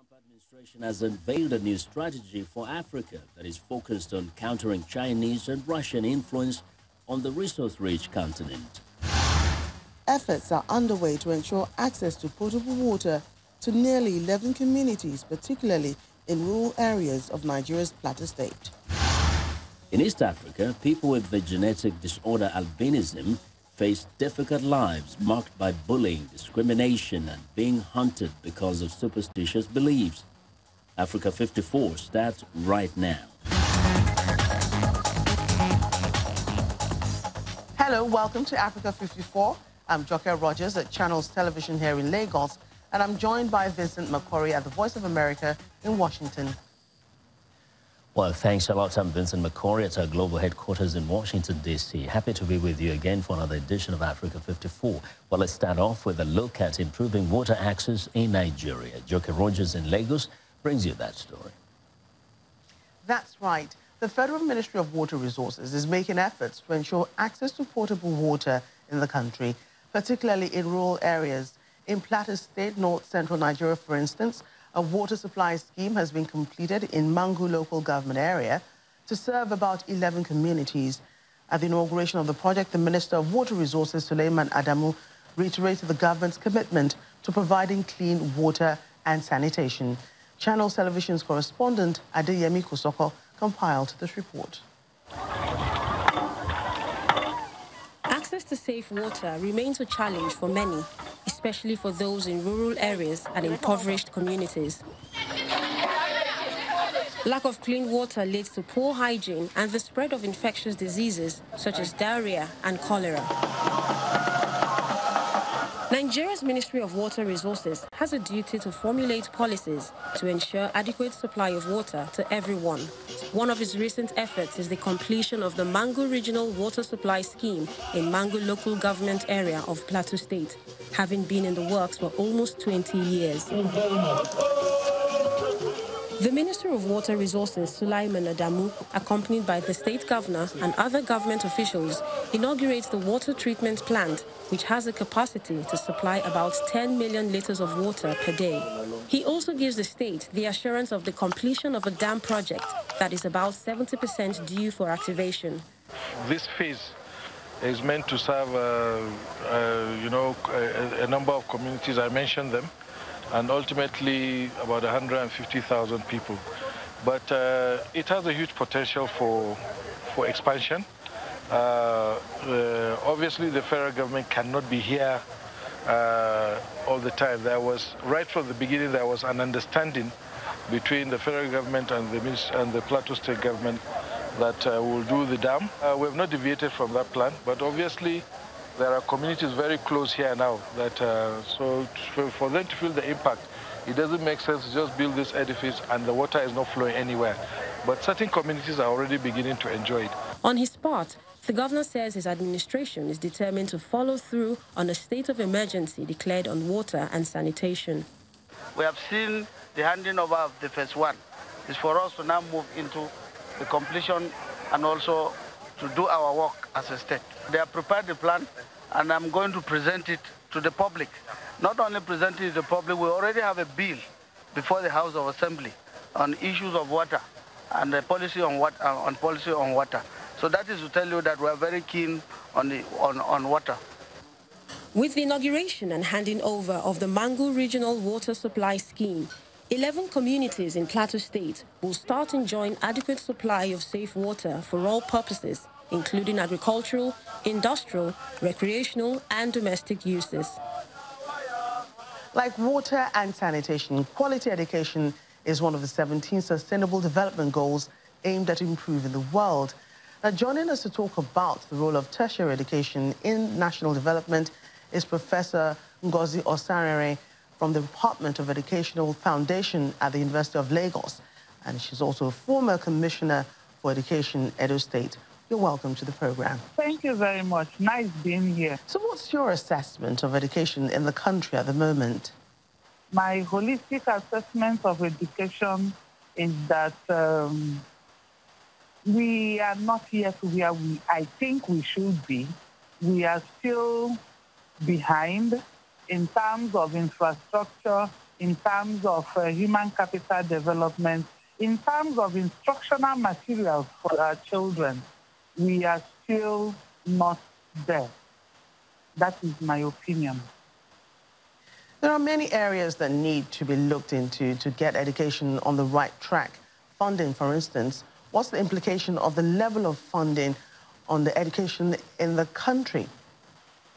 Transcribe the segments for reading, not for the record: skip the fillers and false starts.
Trump administration has unveiled a new strategy for Africa that is focused on countering Chinese and Russian influence on the resource-rich continent. Efforts are underway to ensure access to potable water to nearly 11 communities, particularly in rural areas of Nigeria's Plateau State. In East Africa, people with the genetic disorder albinism face difficult lives marked by bullying, discrimination, and being hunted because of superstitious beliefs. Africa54 starts right now. Hello, welcome to Africa54. I'm Joke Rogers at Channels Television here in Lagos, and I'm joined by Vincent McCory at the Voice of America in Washington. Well, thanks a lot. I'm Vincent McCory at our global headquarters in Washington, D.C. Happy to be with you again for another edition of Africa54. Well, let's start off with a look at improving water access in Nigeria. Joke Rogers in Lagos brings you that story. That's right. The Federal Ministry of Water Resources is making efforts to ensure access to potable water in the country, particularly in rural areas. In Plateau State, north-central Nigeria, for instance, a water supply scheme has been completed in Mangu local government area to serve about 11 communities. At the inauguration of the project, the Minister of Water Resources, Suleiman Adamu, reiterated the government's commitment to providing clean water and sanitation. Channel Television's correspondent, Adeyemi Kosoko, compiled this report. Access to safe water remains a challenge for many, especially for those in rural areas and impoverished communities. Lack of clean water leads to poor hygiene and the spread of infectious diseases such as diarrhea and cholera. Nigeria's Ministry of Water Resources has a duty to formulate policies to ensure adequate supply of water to everyone. One of its recent efforts is the completion of the Mangu Regional Water Supply Scheme in Mangu local government area of Plateau State, having been in the works for almost 20 years. The Minister of Water Resources, Suleiman Adamu, accompanied by the state governor and other government officials, inaugurates the water treatment plant, which has a capacity to supply about 10 million litres of water per day. He also gives the state the assurance of the completion of a dam project that is about 70% due for activation. This phase is meant to serve, a number of communities. I mentioned them, and ultimately about 150,000 people. But it has a huge potential for expansion. Obviously, the federal government cannot be here all the time. Right from the beginning, there was an understanding between the federal government and the Plateau State government that we'll do the dam. We have not deviated from that plan, but obviously there are communities very close here now that, so for them to feel the impact, it doesn't make sense to just build this edifice and the water is not flowing anywhere. But certain communities are already beginning to enjoy it. On his part, the governor says his administration is determined to follow through on a state of emergency declared on water and sanitation. We have seen the handing over of the phase one. It's for us to now move into the completion and also to do our work as a state. They have prepared the plan, and I'm going to present it to the public. Not only present it to the public, we already have a bill before the House of Assembly on issues of water and the policy on water. So that is to tell you that we are very keen on water. With the inauguration and handing over of the Mangu Regional Water Supply Scheme, 11 communities in Plateau State will start enjoying adequate supply of safe water for all purposes, including agricultural, industrial, recreational, and domestic uses. Like water and sanitation, quality education is one of the 17 Sustainable Development Goals aimed at improving the world. Now, joining us to talk about the role of tertiary education in national development is Professor Ngozi Osarere from the Department of Educational Foundation at the University of Lagos. And she's also a former Commissioner for Education, Edo State. You're welcome to the program. Thank you very much. Nice being here. So what's your assessment of education in the country at the moment? My holistic assessment of education is that we are not yet where I think we should be. We are still behind in terms of infrastructure, in terms of human capital development, in terms of instructional materials for our children, we are still not there. That is my opinion. There are many areas that need to be looked into to get education on the right track. Funding, for instance, what's the implication of the level of funding on the education in the country?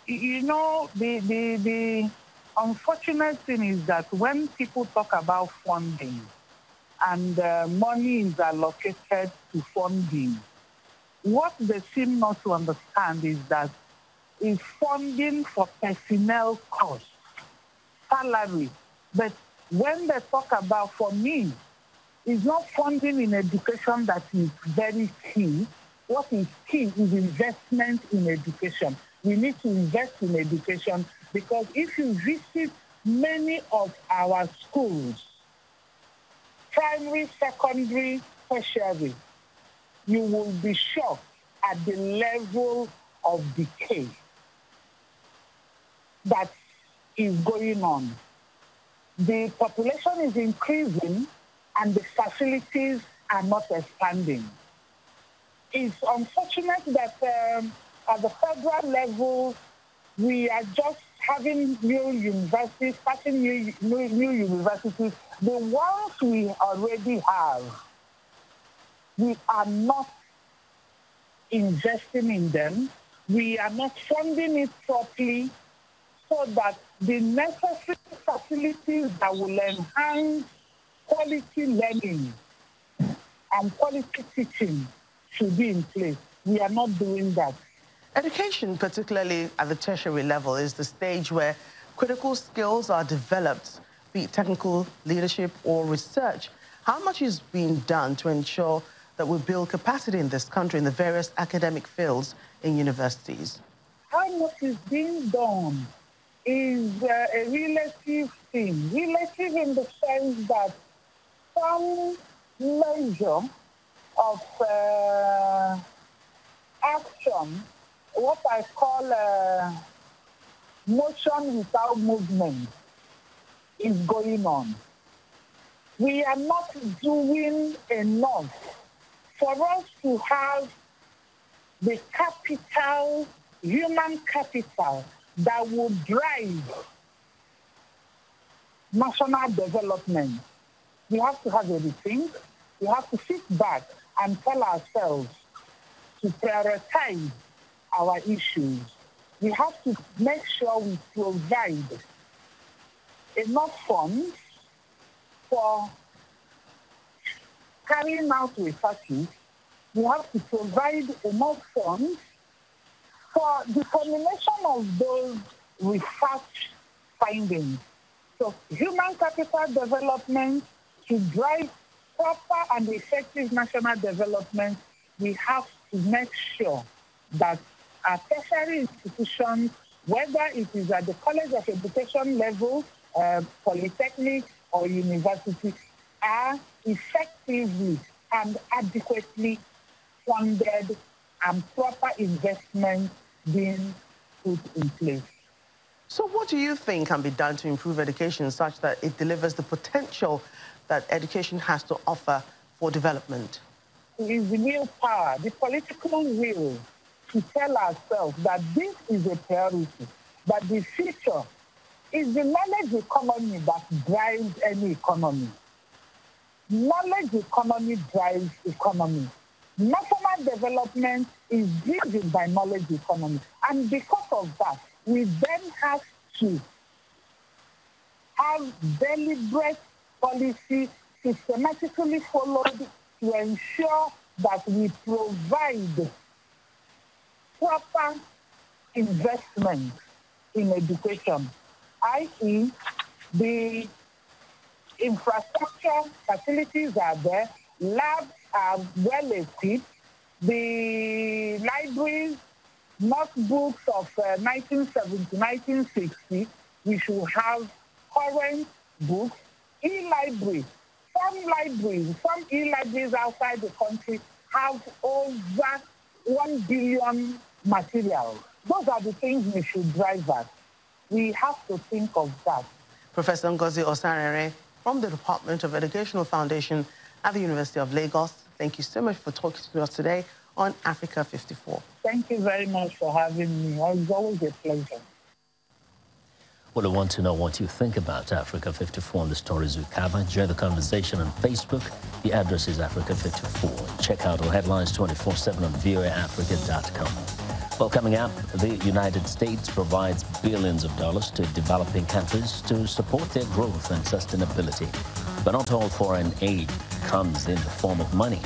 You know, the unfortunate thing is that when people talk about funding and money is allocated to funding, what they seem not to understand is that it's funding for personnel costs, salary. But when they talk about, for me, it's not funding in education that is very key. What is key is investment in education. We need to invest in education because if you visit many of our schools, primary, secondary, tertiary, you will be shocked at the level of decay that is going on. The population is increasing and the facilities are not expanding. It's unfortunate that at the federal level, we are just having new universities, starting new universities. The ones we already have, we are not investing in them. We are not funding it properly so that the necessary facilities that will enhance quality learning and quality teaching should be in place. We are not doing that. Education, particularly at the tertiary level, is the stage where critical skills are developed, be it technical leadership or research. How much is being done to ensure that we build capacity in this country in the various academic fields in universities? How much is being done is a relative thing. Relative in the sense that some measure of action, what I call motion without movement, is going on. We are not doing enough for us to have the capital, human capital, that will drive national development. We have to have a rethink. We have to sit back and tell ourselves to prioritize our issues. We have to make sure we provide enough funds for carrying out researches. We have to provide enough funds for the formulation of those research findings. So human capital development to drive proper and effective national development, we have to make sure that our tertiary institutions, whether it is at the College of Education level, polytechnic or university, are effectively and adequately funded and proper investment being put in place. So what do you think can be done to improve education such that it delivers the potential that education has to offer for development? It is the willpower, the political will to tell ourselves that this is a priority, that the future is the knowledge economy that drives any economy. Knowledge economy drives economy. National development is driven by knowledge economy. And because of that, we then have to have deliberate policy systematically followed to ensure that we provide proper investment in education, i.e., the infrastructure facilities are there, labs are well equipped, the libraries, notebooks of 1970, 1960, we should have current books, e-libraries. Some e-libraries outside the country have over 1 billion materials. Those are the things we should drive at. We have to think of that. Professor Ngozi Osarere from the Department of Educational Foundation at the University of Lagos. Thank you so much for talking to us today on Africa 54. Thank you very much for having me. It's always a pleasure. Well, I want to know what you think about Africa 54 and the stories we cover. Join the conversation on Facebook. The address is Africa54. Check out our headlines 24/7 on voaafrica.com. Well, coming up, the United States provides billions of dollars to developing countries to support their growth and sustainability. But not all foreign aid comes in the form of money.